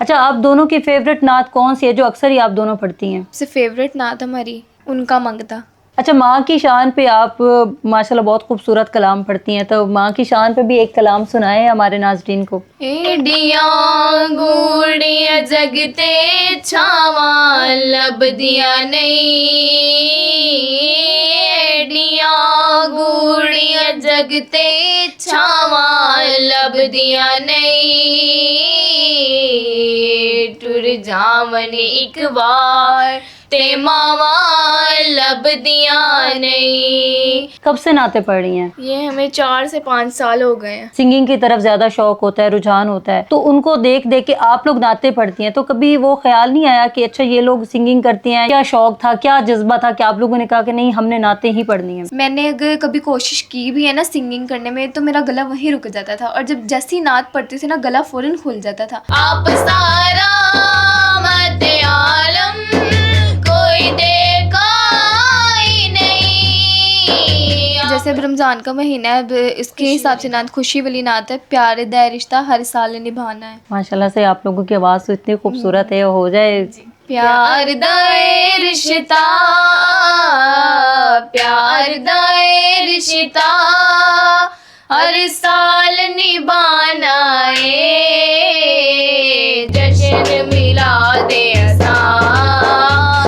अच्छा, आप दोनों की फेवरेट नात कौन सी है जो अक्सर ही आप दोनों पढ़ती हैं? सबसे फेवरेट नात हमारी उनका मंगता। अच्छा, माँ की शान पे आप माशाल्लाह बहुत खूबसूरत कलाम पढ़ती हैं, तो माँ की शान पे भी एक कलाम सुनाए हमारे नाज़रीन को। एडियां गूड़ियां जगते छावा लभदियां नहीं, एडियां गूड़ियां जगते छावा लभदियां नहीं, टुर जावन एक बार ते मावा लभदियां नहीं। कब से नाते पढ़ रही हैं? ये हमें 4 से 5 साल हो गए हैं। सिंगिंग की तरफ ज्यादा शौक होता है, रुझान होता है, तो उनको देख देख के आप लोग नाते पढ़ती हैं, तो कभी वो ख्याल नहीं आया कि अच्छा ये लोग सिंगिंग करती हैं, क्या शौक था, क्या जज्बा था कि आप लोगों ने कहा कि नहीं हमने नाते ही पढ़नी है? मैंने अगर कभी कोशिश की भी है ना सिंगिंग करने में, तो मेरा गला वहीं रुक जाता था, और जब जैसी नात पढ़ती थी ना गला फौरन खुल जाता था। आप सारा मत आलम कोई देखा ही नहीं। जैसे अब रमज़ान का महीना है, अब इसके हिसाब से नात खुशी वाली नात है, प्यार दा रिश्ता हर साल निभाना है। माशाल्लाह से आप लोगों की आवाज़ तो इतनी खूबसूरत है, हो जाए। प्यार दाए रिश्ता, प्यार दाए रिश्ता हर साल निभाना है, जश्न मिला दे असा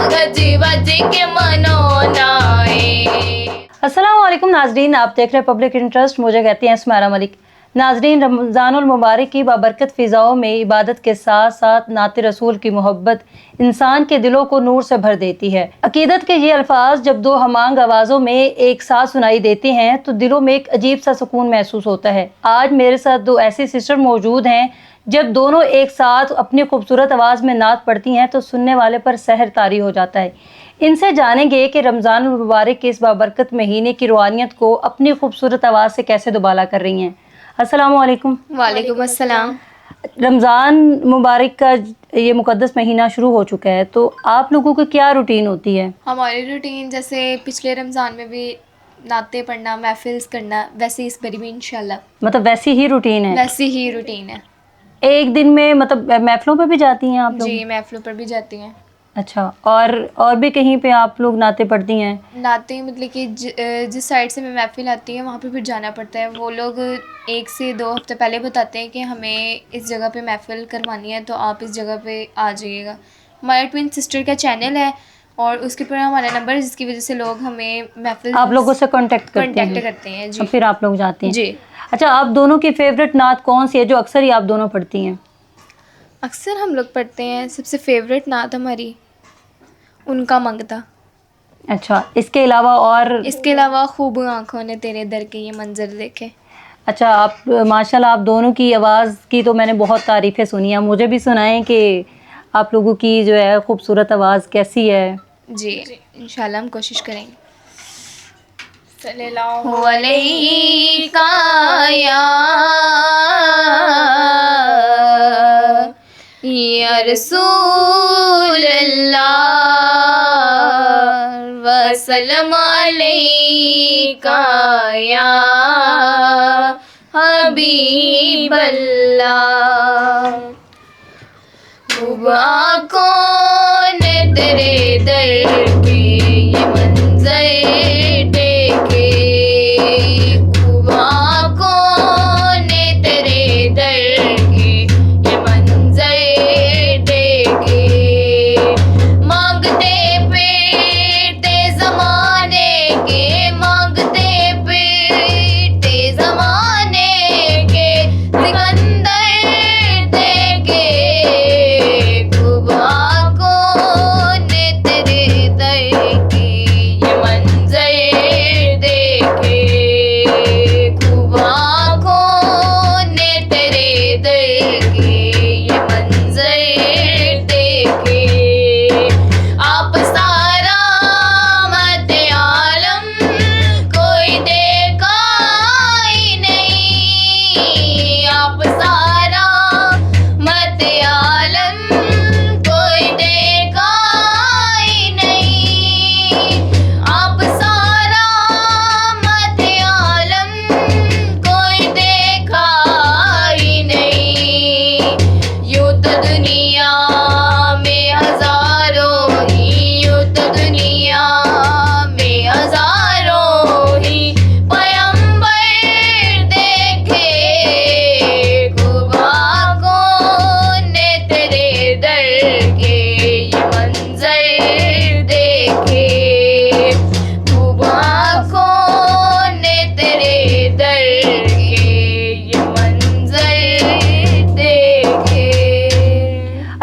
गज वज के मनोना है। अस्सलाम वालेकुम नाजरीन, आप देख रहे हैं पब्लिक इंटरेस्ट, मुझे कहती हैं सुमैरा मलिक। नाजरीन, रमज़ानुल मुबारक की बाबरकत फ़िज़ाओं में इबादत के साथ साथ नात रसूल की मोहब्बत इंसान के दिलों को नूर से भर देती है। अकीदत के ये अल्फाज जब दो हमांग आवाज़ों में एक साथ सुनाई देते हैं तो दिलों में एक अजीब सा सुकून महसूस होता है। आज मेरे साथ दो ऐसी सिस्टर मौजूद हैं, जब दोनों एक साथ अपनी खूबसूरत आवाज़ में नात पढ़ती हैं तो सुनने वाले पर सहर तारी हो जाता है। इनसे जानेंगे कि रमज़ान मुबारक के इस बाबरकत महीने की रूहानियत को अपनी खूबसूरत आवाज़ से कैसे दुबाला कर रही हैं। अस्सलाम वालेकुम। वालेकुम अस्सलाम। रमज़ान मुबारक का ये मुक़द्दस महीना शुरू हो चुका है, तो आप लोगों की क्या रूटीन होती है? हमारी रूटीन जैसे पिछले रमज़ान में भी नाते पढ़ना, महफिल्स करना, वैसे इस बारी भी इंशाल्लाह मतलब वैसी ही रूटीन है? वैसी ही रूटीन है। एक दिन में मतलब महफिलों पे भी जाती हैं आप लोग? जी, महफिलों पर भी जाती हैं। अच्छा, और भी कहीं पे आप लोग नाते पढ़ती हैं? नाते मतलब कि जिस साइड से मैं महफिल आती है वहाँ पे फिर जाना पड़ता है। वो लोग 1 से 2 हफ्ते पहले बताते हैं कि हमें इस जगह पे महफिल करवानी है, तो आप इस जगह पे आ जाइएगा। हमारा ट्विन सिस्टर का चैनल है और उसके ऊपर हमारा नंबर है, जिसकी वजह से लोग हमें महफिल आप लोगों से कांटेक्ट करते हैं। जी, फिर आप लोग जाते हैं? जी। अच्छा, आप दोनों की फेवरेट नात कौन सी है जो अक्सर ही आप दोनों पढ़ती हैं? अक्सर हम लोग पढ़ते हैं, सबसे फेवरेट नात हमारी उनका मंगता। अच्छा, इसके अलावा और? इसके अलावा खूब आँखों ने तेरे दर के ये मंजर देखे। अच्छा, आप माशाल्लाह आप दोनों की आवाज़ की तो मैंने बहुत तारीफ़ें सुनी हैं, मुझे भी सुनाएं कि आप लोगों की जो है खूबसूरत आवाज़ कैसी है। जी, इंशाल्लाह हम कोशिश करेंगे। सल्लल्लाहु अलैहि या रसूल अल्लाह वसल्लम अलैका या हबीब अल्लाह। खूब आँखों ने तेरे दर के ये मंजर देखे, खूब आँखों ने तेरे दर के ये मंजर देखे, मांगते पेटे ज़माने के, मांगते पेटे ज़माने के, सिकंदर देके खूब आँखों ने तेरे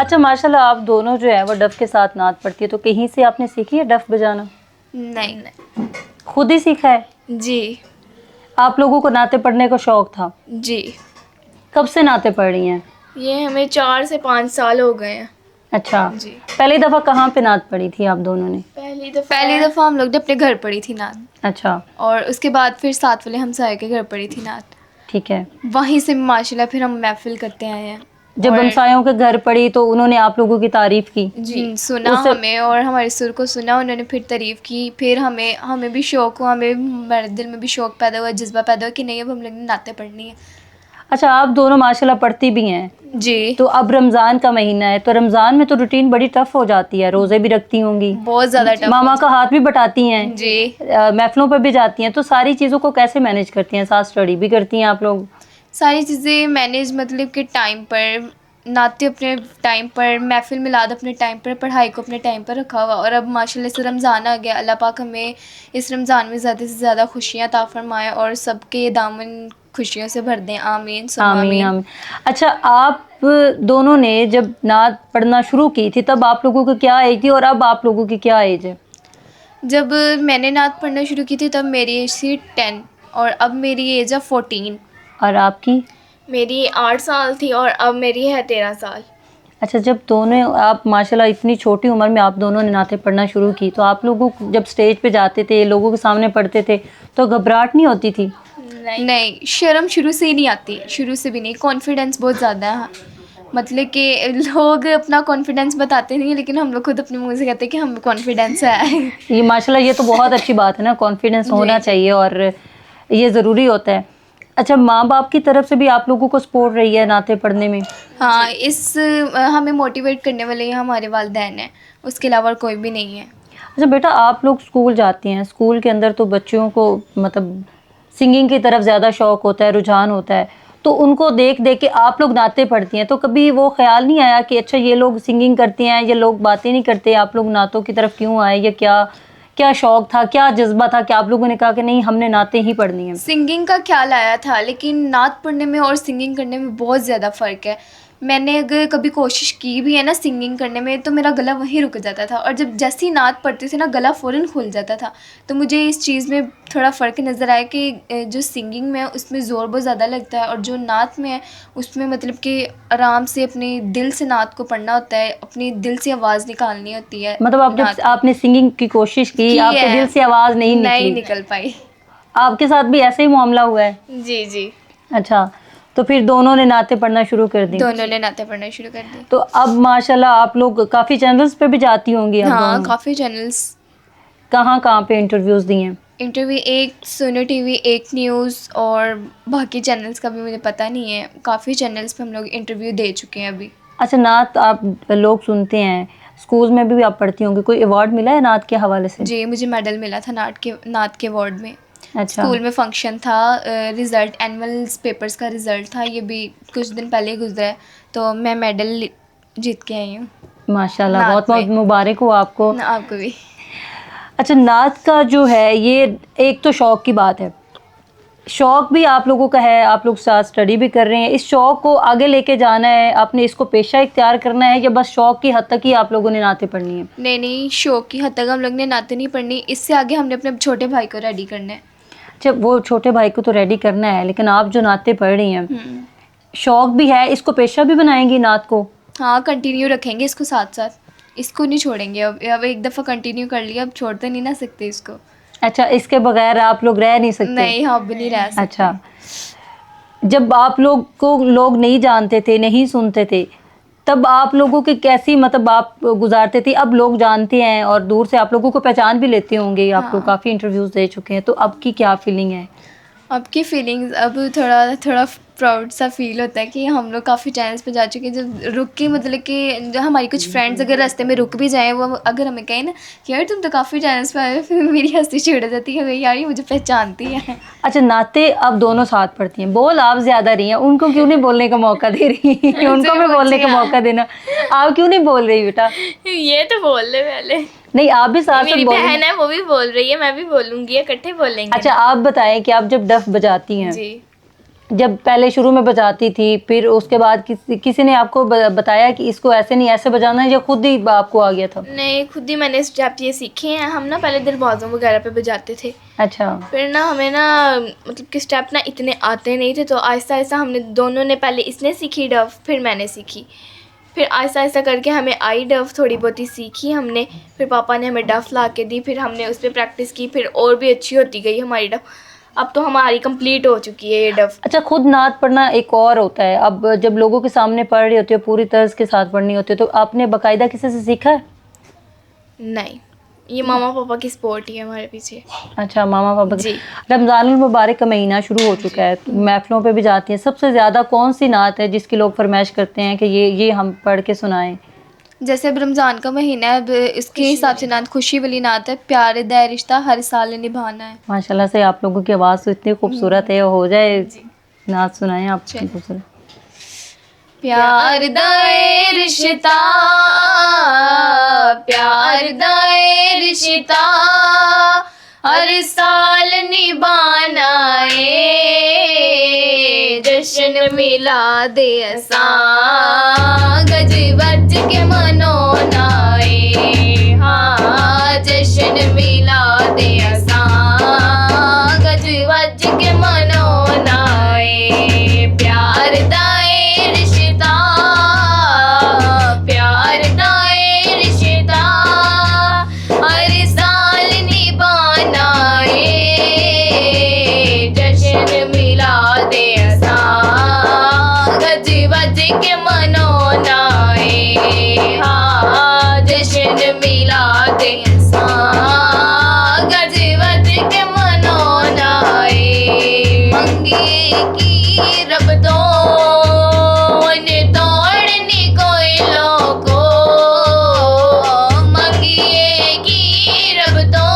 अच्छा माशाल्लाह, आप दोनों जो है वो डफ के साथ नात पढ़ती है, तो कहीं से आपने सीखी है डफ बजाना? नहीं। खुद ही सीखा है? जी आप लोगों को नाते पढ़ने का शौक था? जी, कब से नाते पढ़ रही हैं? ये हमें 4 से 5 साल हो गए हैं। अच्छा, जी। पहली दफ़ा कहाँ पे नात पढ़ी थी आप दोनों ने? पहली दफ़ा हम लोग ने अपने घर पढ़ी थी नात, अच्छा, और उसके बाद फिर साथ वाले हमसाये के घर पढ़ी थी नात। ठीक है। वहीं से माशाल्लाह फिर हम महफिल करते आए हैं। जब और- हमसायों के घर पढ़ी तो उन्होंने आप लोगों की तारीफ की? जी, सुना उससे- हमें और हमारे सुर को सुना उन्होंने, फिर तारीफ़ की। फिर हमें भी शौक़ हुआ, हमारे दिल में भी शौक़ पैदा हुआ, जज्बा पैदा हुआ कि नहीं अब हम लोग ने नाते पढ़नी है। अच्छा, आप दोनों माशाल्लाह पढ़ती भी हैं, जी, तो अब रमज़ान का महीना है, तो रमज़ान में तो रूटीन बड़ी टफ हो जाती है, रोज़े भी रखती होंगी, बहुत ज़्यादा टफ। मामा का हाथ भी बटाती हैं, जी, महफिलों पर भी जाती हैं, तो सारी चीज़ों को कैसे मैनेज करती हैं? साथ स्टडी भी करती हैं आप लोग? सारी चीज़ें मैनेज मतलब कि टाइम पर, नाते अपने टाइम पर, महफिल मिलाद अपने टाइम पर, पढ़ाई को अपने टाइम पर रखा हुआ। और अब माशाल्लाह से रमज़ान आ गया, अल्लाह पाक हमें इस रमज़ान में ज़्यादा से ज़्यादा खुशियाँ अता फरमाए और सबके दामन खुशियों से भर दें। आमीन सुम्मा आमीन आमीन। आमीन। अच्छा, आप दोनों ने जब नात पढ़ना शुरू की थी तब आप लोगों की क्या एज थी और अब आप लोगों की क्या एज है? जब मैंने नात पढ़ना शुरू की थी तब मेरी एज थी 10 और अब मेरी एज है 14। और आपकी? मेरी 8 साल थी और अब मेरी है 13 साल। अच्छा, जब दोनों आप माशाल्लाह इतनी छोटी उम्र में आप दोनों ने नाते पढ़ना शुरू की, तो आप लोगों को जब स्टेज पे जाते थे, लोगों के सामने पढ़ते थे, तो घबराहट नहीं होती थी? नहीं, शर्म शुरू से ही नहीं आती, शुरू से भी नहीं। कॉन्फिडेंस बहुत ज़्यादा है, मतलब कि लोग अपना कॉन्फिडेंस बताते नहीं हैं, लेकिन हम लोग खुद अपने मुंह से कहते हैं कि हम कॉन्फिडेंस है। ये माशाल्लाह, ये तो बहुत अच्छी बात है ना, कॉन्फिडेंस होना चाहिए और ये ज़रूरी होता है। अच्छा, माँ बाप की तरफ से भी आप लोगों को सपोर्ट रही है नाते पढ़ने में? हाँ, हमें मोटिवेट करने वाले हमारे वालिदैन हैं, उसके अलावा कोई भी नहीं है। अच्छा बेटा, आप लोग स्कूल जाती हैं, स्कूल के अंदर तो बच्चों को मतलब सिंगिंग की तरफ ज़्यादा शौक़ होता है, रुझान होता है, तो उनको देख देख के आप लोग नाते पढ़ती हैं, तो कभी वो ख्याल नहीं आया कि अच्छा ये लोग सिंगिंग करते हैं, ये लोग बातें नहीं करते, आप लोग नातों की तरफ क्यों आए? या क्या शौक़ था, क्या जज्बा था कि आप लोगों ने कहा कि नहीं हमने नाते ही पढ़नी है? सिंगिंग का ख्याल आया था, लेकिन नात पढ़ने में और सिंगिंग करने में बहुत ज़्यादा फ़र्क है। मैंने अगर कभी कोशिश की भी है ना सिंगिंग करने में, तो मेरा गला वहीं रुक जाता था, और जब जैसी नात पढ़ती थी ना गला फ़ौरन खुल जाता था। तो मुझे इस चीज़ में थोड़ा फ़र्क नज़र आया कि जो सिंगिंग में है उसमें ज़ोर बहुत ज़्यादा लगता है, और जो नात में है उसमें मतलब कि आराम से अपने दिल से नात को पढ़ना होता है, अपने दिल से आवाज़ निकालनी होती है। मतलब आप जब आपने सिंगिंग की कोशिश की, आपके दिल से आवाज़ नहीं निकल पाई। आपके साथ भी ऐसे ही मामला हुआ है? जी जी, अच्छा, तो फिर दोनों ने नाते पढ़ना शुरू कर दी? दोनों ने नाते पढ़ना शुरू कर दी। तो अब माशाल्लाह आप लोग काफ़ी चैनल्स पे भी जाती होंगी अब हाँ, दोनों? काफ़ी चैनल्स। कहाँ पे इंटरव्यूज़ दिए हैं? इंटरव्यू एक सोनो टीवी, एक न्यूज़, और बाकी चैनल्स का भी मुझे पता नहीं है। काफ़ी चैनल्स पे हम लोग इंटरव्यू दे चुके हैं अभी। अच्छा, नात आप लोग सुनते हैं, स्कूल में भी आप पढ़ती होंगी, कोई अवार्ड मिला है नात के हवाले से? जी, मुझे मेडल मिला था नात के अवार्ड में। अच्छा, स्कूल में फंक्शन था, रिज़ल्ट एनुअल पेपर्स का रिज़ल्ट था, ये भी कुछ दिन पहले ही गुजरा है, तो मैं मेडल जीत के आई हूँ। माशाल्लाह, नात बहुत बहुत में। मुबारक हो आपको। आपको भी। अच्छा, नात का जो है ये एक तो शौक़ की बात है, शौक़ भी आप लोगों का है, आप लोग साथ स्टडी भी कर रहे हैं, इस शौक़ को आगे लेके जाना है, आपने इसको पेशा इख्तियार करना है, या बस शौक़ की हद तक ही आप लोगों ने नाते पढ़नी है? नहीं, शौक़ की हद तक हम लोग ने नाते नहीं पढ़नी, इससे आगे हमने अपने छोटे भाई को रेडी करना है। अच्छा, वो छोटे भाई को तो रेडी करना है, लेकिन आप जो नाते पढ़ रही हैं, शौक़ भी है, इसको पेशा भी बनाएंगी नात को? हाँ, कंटिन्यू रखेंगे इसको साथ साथ, इसको नहीं छोड़ेंगे। अब एक दफ़ा कंटिन्यू कर लिया, अब छोड़ते नहीं ना सकते इसको। अच्छा, इसके बगैर आप लोग रह नहीं सकते? नहीं, हाँ, अब नहीं रह सकते। अच्छा, जब आप लोग को लोग नहीं जानते थे, नहीं सुनते थे, तब आप लोगों की कैसी मतलब आप गुजारते थे? अब लोग जानते हैं और दूर से आप लोगों को पहचान भी लेते होंगे, आप लोग काफ़ी इंटरव्यूज़ दे चुके हैं, तो अब की क्या फीलिंग है? अब की फीलिंग्स, अब थोड़ा प्राउड सा फील होता है कि हम लोग काफ़ी चैनल्स पे जा चुके हैं। जब रुक के मतलब कि जो हमारी कुछ फ्रेंड्स अगर रास्ते में रुक भी जाएं, वो अगर हमें कहें ना कि यार तुम तो काफ़ी चैनल्स पे आए हो, फिर मेरी हंसी छिड़ जाती है, यार ये मुझे पहचानती है। अच्छा, नाते अब दोनों साथ पढ़ती हैं, बोल आप ज़्यादा रही हैं, उनको क्यों नहीं बोलने का मौका दे रही? उनको भी बोलने का मौका देना, आप क्यों नहीं बोल रही बेटा? ये तो बोल ले पहले। नहीं, आप भी साथ साथ बोलें। बहन है, वो भी बोल रही है, मैं भी बोलूँगी, इकट्ठे बोलेंगे। अच्छा, आप बताएं कि आप जब डफ बजाती हैं, जी, जब पहले शुरू में बजाती थी, फिर उसके बाद किसी ने आपको बताया कि इसको ऐसे नहीं ऐसे बजाना है, या खुद ही आपको आ गया था? नहीं, खुद ही मैंने स्टेप ये सीखे हैं। हम ना पहले दरवाज़ों वगैरह पे बजाते थे, अच्छा। फिर ना हमें ना मतलब कि स्टेप ना इतने आते नहीं थे, तो आहिस्ता आहिस्ता हमने दोनों ने, पहले इसने सीखी डफ, फिर मैंने सीखी, फिर आहिस्ता आहिस्ता करके हमें आई डफ, थोड़ी बहुत ही सीखी हमने, फिर पापा ने हमें डफ ला के दी, फिर हमने उस पर प्रैक्टिस की, फिर और भी अच्छी होती गई हमारी डफ। अब तो हमारी कंप्लीट हो चुकी है ये डफ। अच्छा, खुद नात पढ़ना एक और होता है। अब जब लोगों के सामने पढ़ रही होती है, पूरी तर्ज के साथ पढ़नी होती है, तो आपने बाकायदा किसी से सीखा है? नहीं, ये मामा पापा की सपोर्ट ही है हमारे पीछे। अच्छा, मामा पापा जी। रमज़ानुल मुबारक का महीना शुरू हो चुका है, तो महफिलों पे भी जाती हैं। सबसे ज़्यादा कौन सी नात है जिसकी लोग फरमाइश करते हैं कि ये हम पढ़ के सुनाएं? जैसे अब रमज़ान का महीना है, अब इसके हिसाब से नात खुशी वाली नात है, प्यार दा रिश्ता हर साल निभाना है। माशाल्लाह से आप लोगों की आवाज़ तो इतनी खूबसूरत है, हो जाए नात सुनाएं आप। चलिए। खूबसूरत। प्यार दाए रिश्ता, प्यार दाए रिश्ता हर साल निभाना है, जश्न मिला दे असा गज बज के मनोना है। हाँ, जश्न मिला दे असा गज बज के मनोना है। प्यार दाए रिश्ता, प्यार दाए रिश्ता हर साल निभाना है, जश्न मिला दे असा गज बज के मनोना है। हाँ, जश्न मिला दे असा गज बज के मनोना है। मंगे की रब तो ने तोड़नी कोई लोगो, मंगिए की रब तो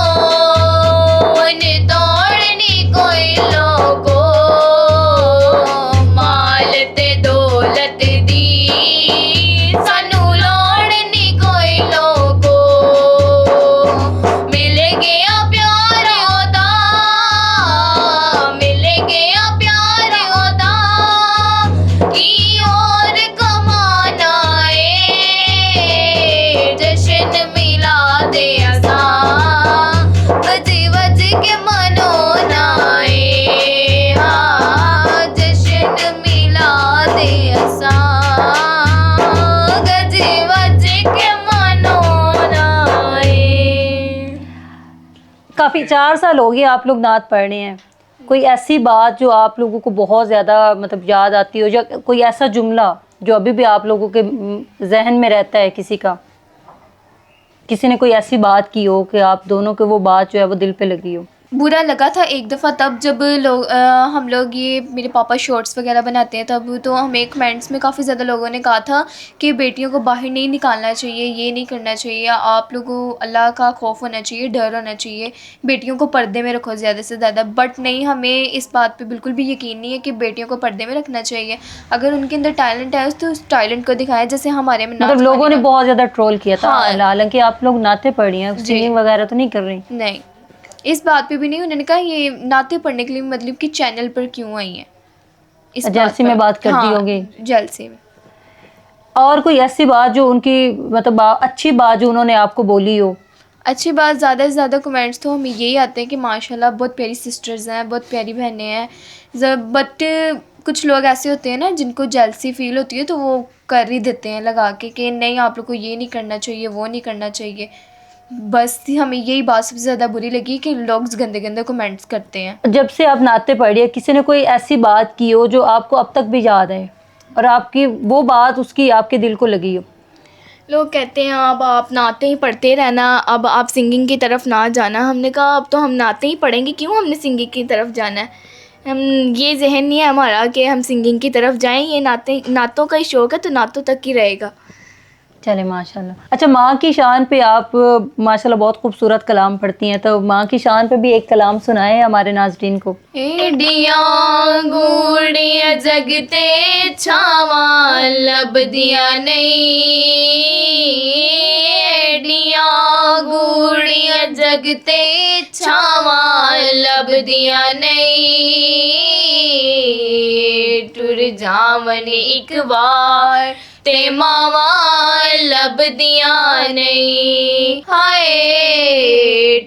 ने तोड़नी कोई लोगो, माल ते दौलत दी सानू लोड़नी कोई लोगो, मिल गया प्यार ओदा, मिल गया प्यार ओदा की और कमाना है, जश्न मिला दे असा बज बज के मनोना है। हाँ, जश्न मिला दे असा गज बज के मनोना है। काफ़ी 4 साल हो गए आप लोग नात पढ़ रहे हैं। कोई ऐसी बात जो आप लोगों को बहुत ज़्यादा मतलब याद आती हो, या कोई ऐसा जुमला जो अभी भी आप लोगों के जहन में रहता है, किसी ने कोई ऐसी बात की हो कि आप दोनों के वो बात जो है वो दिल पे लगी हो? बुरा लगा था एक दफ़ा तब जब हम लोग, ये मेरे पापा शॉर्ट्स वगैरह बनाते हैं, तब तो हमें कमेंट्स में काफ़ी ज़्यादा लोगों ने कहा था कि बेटियों को बाहर नहीं निकालना चाहिए, ये नहीं करना चाहिए, आप लोगों को अल्लाह का खौफ होना चाहिए, डर होना चाहिए, बेटियों को पर्दे में रखो ज़्यादा से ज़्यादा। बट नहीं, हमें इस बात पे बिल्कुल भी यकीन नहीं है कि बेटियों को पर्दे में रखना चाहिए। अगर उनके अंदर टैलेंट है तो उस टैलेंट को दिखाएं, जैसे हमारे में मतलब लोगों ने बहुत ज़्यादा ट्रोल किया था। हाँ। हालांकि आप लोग नाते पढ़ रही हैं, सिंगिंग वगैरह तो नहीं कर रही? नहीं, इस बात पे भी नहीं। उन्होंने कहा ये नाते पढ़ने के लिए मतलब कि चैनल पर क्यों आई हैं, इस जलसी में बात करती हाँ, होंगी। जलसी में। और कोई ऐसी बात जो उनकी मतलब अच्छी बात जो उन्होंने आपको बोली हो? अच्छी बात, ज़्यादा से ज़्यादा कमेंट्स तो हमें यही आते हैं कि माशाल्लाह बहुत प्यारी सिस्टर्स हैं, बहुत प्यारी बहनें हैं। बट कुछ लोग ऐसे होते हैं ना जिनको जेलसी फील होती है, तो वो कर ही देते हैं लगा के कि नहीं आप लोग को ये नहीं करना चाहिए, वो नहीं करना चाहिए। बस हमें यही बात सबसे ज़्यादा बुरी लगी कि लोग गंदे गंदे कमेंट्स करते हैं। जब से आप नाते पढ़ी है, किसी ने कोई ऐसी बात की हो जो आपको अब तक भी याद है और आपकी वो बात उसकी आपके दिल को लगी हो? लोग कहते हैं अब आप नाते ही पढ़ते रहना, अब आप सिंगिंग की तरफ ना जाना। हमने कहा अब तो हम नाते ही पढ़ेंगे, क्यों हमने सिंगिंग की तरफ जाना है। हम ये जहन नहीं है हमारा कि हम सिंगिंग की तरफ जाएं, ये नातों का ही शौक़ है तो नातों तक ही रहेगा। चले माशाल्लाह। अच्छा, माँ की शान पे आप माशाल्लाह बहुत खूबसूरत कलाम पढ़ती हैं, तो माँ की शान पे भी एक कलाम सुनाए हमारे नाज़रीन को। एडियां गूड़ियां जगते छावा लभदियां नहीं, एडियां गूड़ियां जगते छावा लभदियां दिया नहीं टुर जावन एक बार ते मावा लभदियां नहीं हाय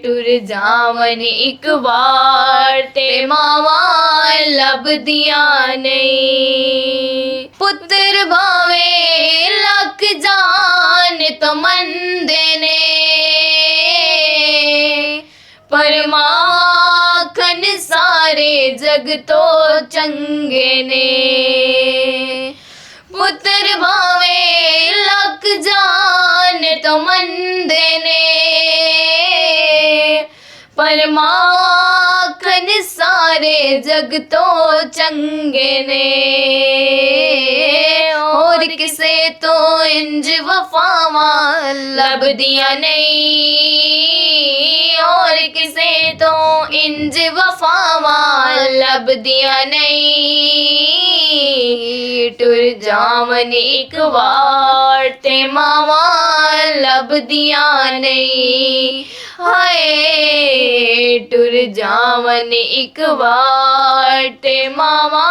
टुर जावन एक बार ते मावा लभदियां नहीं पुत्र भावे लख जान तो मंदे ने परमाखन सारे जग तो चंगे ने पुत्र भावे लख जान तो मंदे ने परमाखन सारे जग तो चंगे ने और किसे तो इंज वफावा लभदियां नहीं और किसे तो इंज वफावा लभदियां नहीं टुर जावन एक बार ते मावा लभदियां नहीं हाय टुर जावन एक बार ते मावा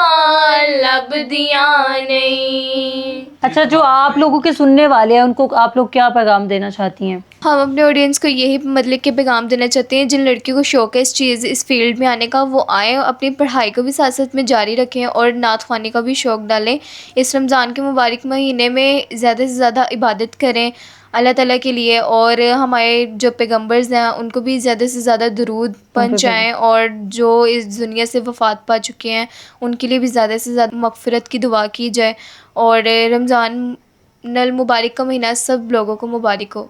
लभदियां नहीं। अच्छा, जो आप लोगों के सुनने वाले हैं उनको आप लोग क्या पैगाम देना चाहती हैं? हम अपने ऑडियंस को यही मतलब कि पैगाम देना चाहते हैं जिन लड़कियों को शौक़ है इस चीज़ इस फील्ड में आने का वो आएँ अपनी पढ़ाई को भी साथ साथ में जारी रखें और नात ख़्वानी का भी शौक़ डालें। इस रमज़ान के मुबारक महीने में ज़्यादा से ज़्यादा इबादत करें अल्लाह ताला के लिए और हमारे जो पैगम्बर्स हैं उनको भी ज़्यादा से ज़्यादा दुरूद पहुँचाएँ और जो इस दुनिया से वफ़ात पा चुके हैं उनके लिए भी ज़्यादा से ज़्यादा मग़फ़िरत की दुआ की जाए और रमज़ान नल मुबारक का महीना सब लोगों को मुबारक हो।